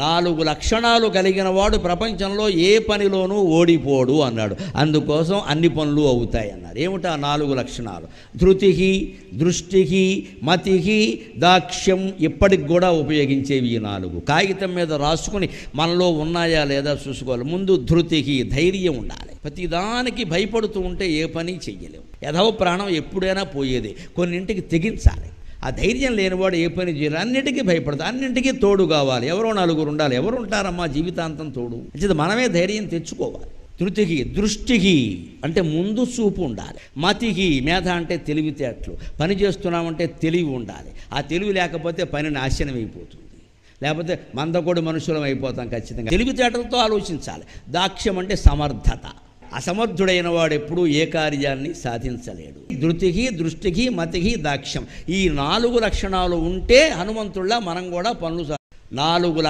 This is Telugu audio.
4 లక్షణాలు కలిగిన వాడు ప్రపంచంలో ఏ పనిలోనూ ఓడిపోడు అన్నాడు. అందుకోసం అన్ని పనులు అవుతాయి అన్నారు. ఏమిటా 4 లక్షణాలు? ధృతికి, దృష్టికి, మతికి, దాక్ష్యం. ఇప్పటికి కూడా ఉపయోగించేవి ఈ 4. కాగితం మీద రాసుకుని మనలో ఉన్నాయా లేదా చూసుకోవాలి. ముందు ధృతికి, ధైర్యం ఉండాలి. ప్రతిదానికి భయపడుతూ ఉంటే ఏ పని చెయ్యలేము. యథవ ప్రాణం ఎప్పుడైనా పోయేది. కొన్నింటికి తెగించాలి. ఆ ధైర్యం లేనివాడు ఏ పని చేయరు. అన్నింటికీ భయపడతాడు. అన్నింటికీ తోడు కావాలి. ఎవరో 4 ఉండాలి. ఎవరు ఉంటారమ్మా జీవితాంతం తోడు? అంటే మనమే ధైర్యం తెచ్చుకోవాలి. ధృతికి, దృష్టికి అంటే ముందు చూపు ఉండాలి. మతికి, మేధ అంటే తెలివితేటలు. పని చేస్తున్నామంటే తెలివి ఉండాలి. ఆ తెలివి లేకపోతే పని నాశనం అయిపోతుంది. లేకపోతే మందకొడి మనుషులం అయిపోతాం ఖచ్చితంగా. తెలివితేటలతో ఆలోచించాలి. దాక్ష్యం అంటే సమర్థత. అసమర్థుడైన వాడు ఎప్పుడూ ఏ కార్యాన్ని సాధించలేడు. ధృతికి, దృష్టికి, మతికి, దాక్ష్యం. ఈ 4 లక్షణాలు ఉంటే హనుమంతుల్లా మనం కూడా పనులు 4